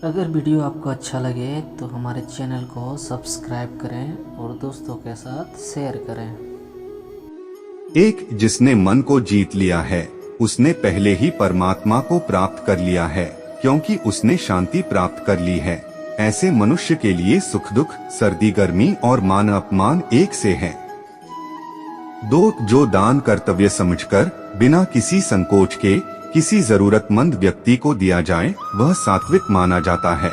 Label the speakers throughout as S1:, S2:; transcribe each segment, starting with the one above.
S1: अगर वीडियो आपको अच्छा लगे तो हमारे चैनल को सब्सक्राइब करें और दोस्तों के साथ शेयर करें।
S2: एक जिसने मन को जीत लिया है उसने पहले ही परमात्मा को प्राप्त कर लिया है, क्योंकि उसने शांति प्राप्त कर ली है। ऐसे मनुष्य के लिए सुख दुख, सर्दी गर्मी और मान अपमान एक से है। दो, जो दान कर्तव्य समझकर बिना किसी संकोच के किसी जरूरतमंद व्यक्ति को दिया जाए वह सात्विक माना जाता है।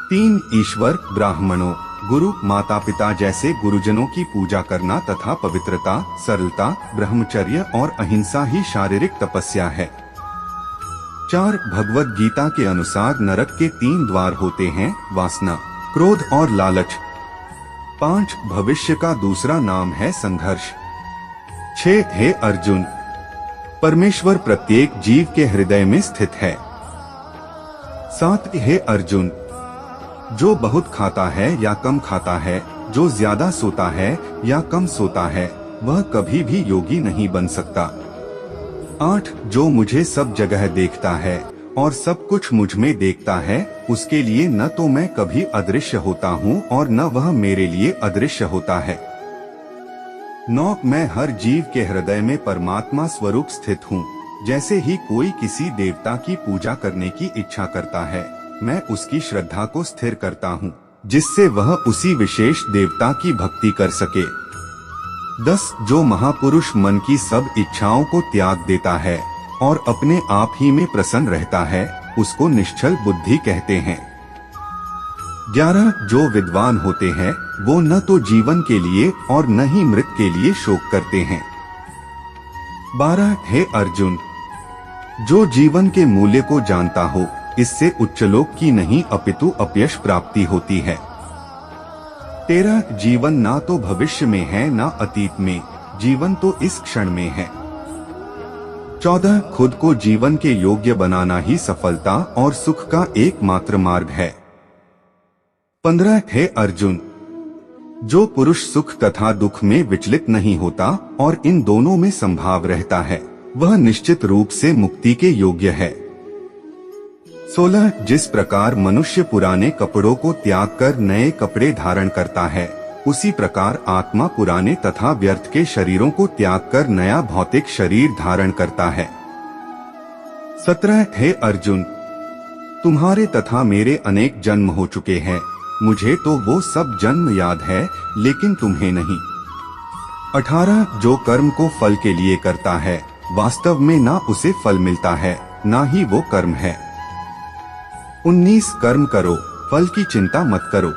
S2: 3, ईश्वर, ब्राह्मणों, गुरु, माता पिता जैसे गुरुजनों की पूजा करना तथा पवित्रता, सरलता, ब्रह्मचर्य और अहिंसा ही शारीरिक तपस्या है। 4, भगवद गीता के अनुसार नरक के 3 द्वार होते हैं, वासना, क्रोध और लालच। 5, भविष्य का दूसरा नाम है संघर्ष। 6, हे अर्जुन, परमेश्वर प्रत्येक जीव के हृदय में स्थित है। 7, हे अर्जुन, जो बहुत खाता है या कम खाता है, जो ज्यादा सोता है या कम सोता है, वह कभी भी योगी नहीं बन सकता। 8, जो मुझे सब जगह देखता है और सब कुछ मुझ में देखता है, उसके लिए न तो मैं कभी अदृश्य होता हूँ और न वह मेरे लिए अदृश्य होता है। 9, मैं हर जीव के हृदय में परमात्मा स्वरूप स्थित हूँ। जैसे ही कोई किसी देवता की पूजा करने की इच्छा करता है, मैं उसकी श्रद्धा को स्थिर करता हूँ, जिससे वह उसी विशेष देवता की भक्ति कर सके। 10, जो महापुरुष मन की सब इच्छाओं को त्याग देता है और अपने आप ही में प्रसन्न रहता है, उसको निश्चल बुद्धि कहते हैं। 11, जो विद्वान होते हैं वो न तो जीवन के लिए और न ही मृत के लिए शोक करते हैं। 12, हे अर्जुन, जो जीवन के मूल्य को जानता हो, इससे उच्चलोक की नहीं अपितु अपयश प्राप्ति होती है। 13, जीवन ना तो भविष्य में है ना अतीत में, जीवन तो इस क्षण में है। 14, खुद को जीवन के योग्य बनाना ही सफलता और सुख का एकमात्र मार्ग है। 15, हे अर्जुन, जो पुरुष सुख तथा दुख में विचलित नहीं होता और इन दोनों में संभाव रहता है, वह निश्चित रूप से मुक्ति के योग्य है। 16, जिस प्रकार मनुष्य पुराने कपड़ों को त्याग कर नए कपड़े धारण करता है, उसी प्रकार आत्मा पुराने तथा व्यर्थ के शरीरों को त्याग कर नया भौतिक शरीर धारण करता है। 17, हे अर्जुन, तुम्हारे तथा मेरे अनेक जन्म हो चुके हैं, मुझे तो वो सब जन्म याद है, लेकिन तुम्हें नहीं। 18, जो कर्म को फल के लिए करता है, वास्तव में ना उसे फल मिलता है, ना ही वो कर्म है। 19, कर्म करो, फल की चिंता मत करो।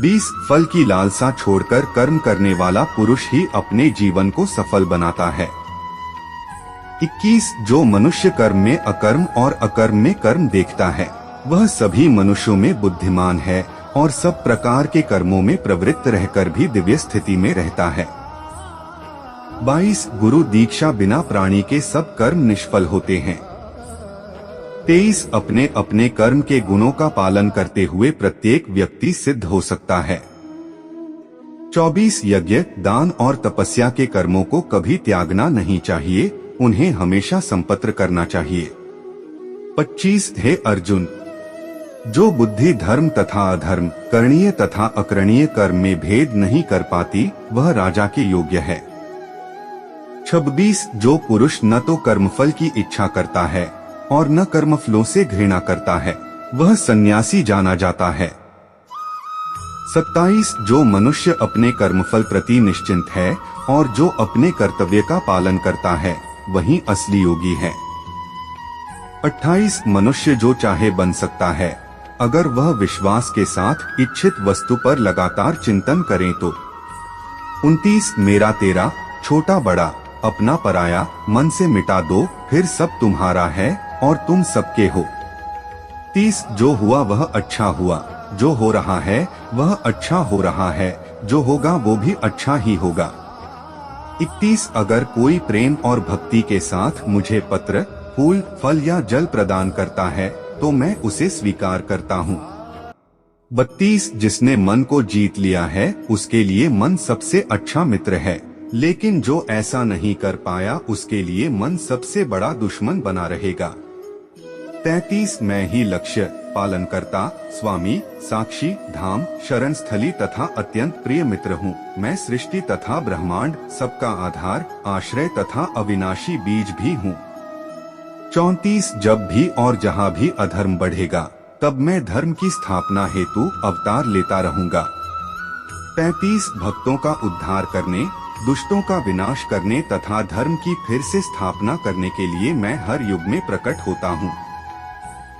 S2: 20, फल की लालसा छोड़कर कर्म करने वाला पुरुष ही अपने जीवन को सफल बनाता है। 21, जो मनुष्य कर्म में अकर्म और अकर्म में कर्म देखता है, वह सभी मनुष्यों में बुद्धिमान है और सब प्रकार के कर्मों में प्रवृत्त रहकर भी दिव्य स्थिति में रहता है। 22, गुरु दीक्षा बिना प्राणी के सब कर्म निष्फल होते हैं। 23, अपने अपने कर्म के गुणों का पालन करते हुए प्रत्येक व्यक्ति सिद्ध हो सकता है। 24, यज्ञ, दान और तपस्या के कर्मों को कभी त्यागना नहीं चाहिए, उन्हें हमेशा संपत्र करना चाहिए। 25, हे अर्जुन, जो बुद्धि धर्म तथा अधर्म, करणीय तथा अकरणीय कर्म में भेद नहीं कर पाती, वह राजा के योग्य है। 26, जो पुरुष न तो कर्मफल की इच्छा करता है और न कर्मफलों से घृणा करता है, वह सन्यासी जाना जाता है। 27, जो मनुष्य अपने कर्मफल प्रति निश्चिंत है और जो अपने कर्तव्य का पालन करता है, वही असली योगी है। 28, मनुष्य जो चाहे बन सकता है, अगर वह विश्वास के साथ इच्छित वस्तु पर लगातार चिंतन करें तो। 29, मेरा तेरा, छोटा बड़ा, अपना पराया, मन से मिटा दो, फिर सब तुम्हारा है और तुम सबके हो। 30, जो हुआ वह अच्छा हुआ, जो हो रहा है वह अच्छा हो रहा है, जो होगा वो भी अच्छा ही होगा। 31, अगर कोई प्रेम और भक्ति के साथ मुझे पत्र, फूल, फल या जल प्रदान करता है तो मैं उसे स्वीकार करता हूँ। 32, जिसने मन को जीत लिया है उसके लिए मन सबसे अच्छा मित्र है, लेकिन जो ऐसा नहीं कर पाया उसके लिए मन सबसे बड़ा दुश्मन बना रहेगा। 33 मैं ही लक्ष्य, पालनकर्ता, स्वामी, साक्षी, धाम, शरण स्थली तथा अत्यंत प्रिय मित्र हूँ। मैं सृष्टि तथा ब्रह्मांड, सबका आधार, आश्रय तथा अविनाशी बीज भी हूँ। 34 जब भी और जहाँ भी अधर्म बढ़ेगा, तब मैं धर्म की स्थापना हेतु अवतार लेता रहूंगा। 35 भक्तों का उद्धार करने, दुष्टों का विनाश करने तथा धर्म की फिर से स्थापना करने के लिए मैं हर युग में प्रकट होता हूँ।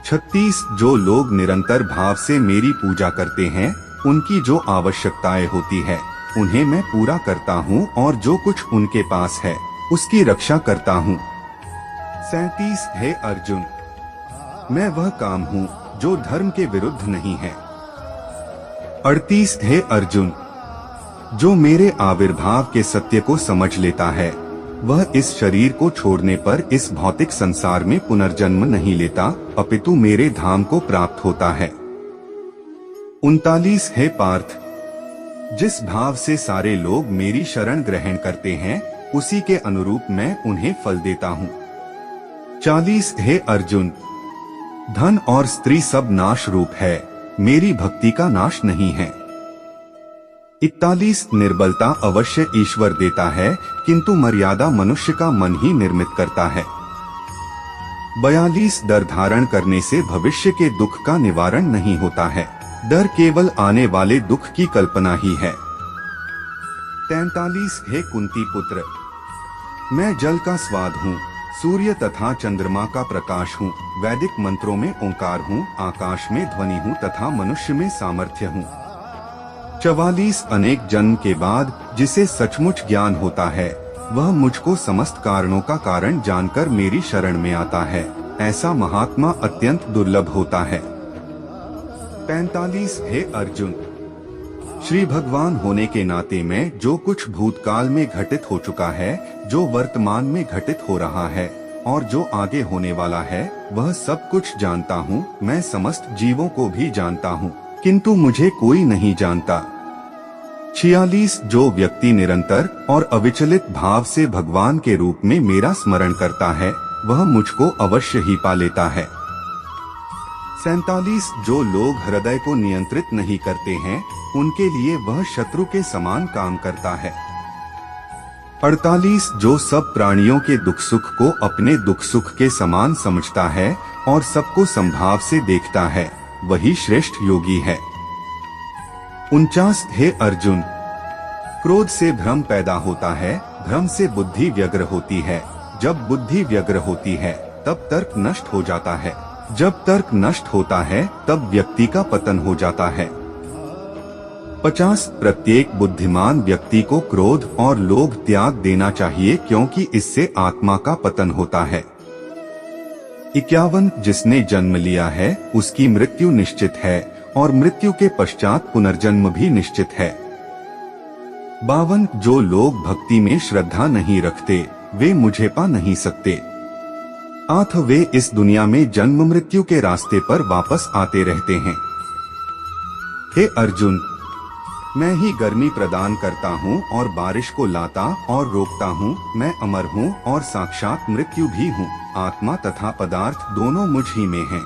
S2: 36 जो लोग निरंतर भाव से मेरी पूजा करते हैं, उनकी जो आवश्यकताएं होती है, उन्हें मैं पूरा करता हूँ और जो कुछ उनके पास है, उसकी रक्षा करता हूँ। 37 हे अर्जुन, मैं वह काम हूँ जो धर्म के विरुद्ध नहीं है। 38 हे अर्जुन, जो मेरे आविर्भाव के सत्य को समझ लेता है, वह इस शरीर को छोड़ने पर इस भौतिक संसार में पुनर्जन्म नहीं लेता, अपितु मेरे धाम को प्राप्त होता है। 39 हे पार्थ, जिस भाव से सारे लोग मेरी शरण ग्रहण करते हैं, उसी के अनुरूप मैं उन्हें फल देता हूँ। 40 हे अर्जुन, धन और स्त्री सब नाश रूप है, मेरी भक्ति का नाश नहीं है। 41 निर्बलता अवश्य ईश्वर देता है, किंतु मर्यादा मनुष्य का मन ही निर्मित करता है। 42 डर धारण करने से भविष्य के दुख का निवारण नहीं होता है, डर केवल आने वाले दुख की कल्पना ही है। 43 हे कुंती पुत्र, मैं जल का स्वाद हूँ, सूर्य तथा चंद्रमा का प्रकाश हूँ, वैदिक मंत्रों में ओंकार हूँ, आकाश में ध्वनि हूँ तथा मनुष्य में सामर्थ्य हूँ। 44 अनेक जन्म के बाद जिसे सचमुच ज्ञान होता है, वह मुझको समस्त कारणों का कारण जानकर मेरी शरण में आता है, ऐसा महात्मा अत्यंत दुर्लभ होता है। 45 हे अर्जुन, श्री भगवान होने के नाते मैं जो कुछ भूतकाल में घटित हो चुका है, जो वर्तमान में घटित हो रहा है और जो आगे होने वाला है, वह सब कुछ जानता हूँ। मैं समस्त जीवों को भी जानता हूँ, किंतु मुझे कोई नहीं जानता। 46 जो व्यक्ति निरंतर और अविचलित भाव से भगवान के रूप में मेरा स्मरण करता है, वह मुझको अवश्य ही पा लेता है। 47 जो लोग हृदय को नियंत्रित नहीं करते हैं, उनके लिए वह शत्रु के समान काम करता है। 48 जो सब प्राणियों के दुख सुख को अपने दुख सुख के समान समझता है और सबको समभाव से देखता है, वही श्रेष्ठ योगी है। 49 हे अर्जुन, क्रोध से भ्रम पैदा होता है, भ्रम से बुद्धि व्यग्र होती है, जब बुद्धि व्यग्र होती है तब तर्क नष्ट हो जाता है, जब तर्क नष्ट होता है तब व्यक्ति का पतन हो जाता है। 50 प्रत्येक बुद्धिमान व्यक्ति को क्रोध और लोभ त्याग देना चाहिए, क्योंकि इससे आत्मा का पतन होता है। 51 जिसने जन्म लिया है उसकी मृत्यु निश्चित है और मृत्यु के पश्चात पुनर्जन्म भी निश्चित है। 52 जो लोग भक्ति में श्रद्धा नहीं रखते, वे मुझे पा नहीं सकते, अथ वे इस दुनिया में जन्म मृत्यु के रास्ते पर वापस आते रहते हैं। हे अर्जुन, मैं ही गर्मी प्रदान करता हूँ और बारिश को लाता और रोकता हूँ, मैं अमर हूँ और साक्षात मृत्यु भी हूँ, आत्मा तथा पदार्थ दोनों मुझ ही में हैं।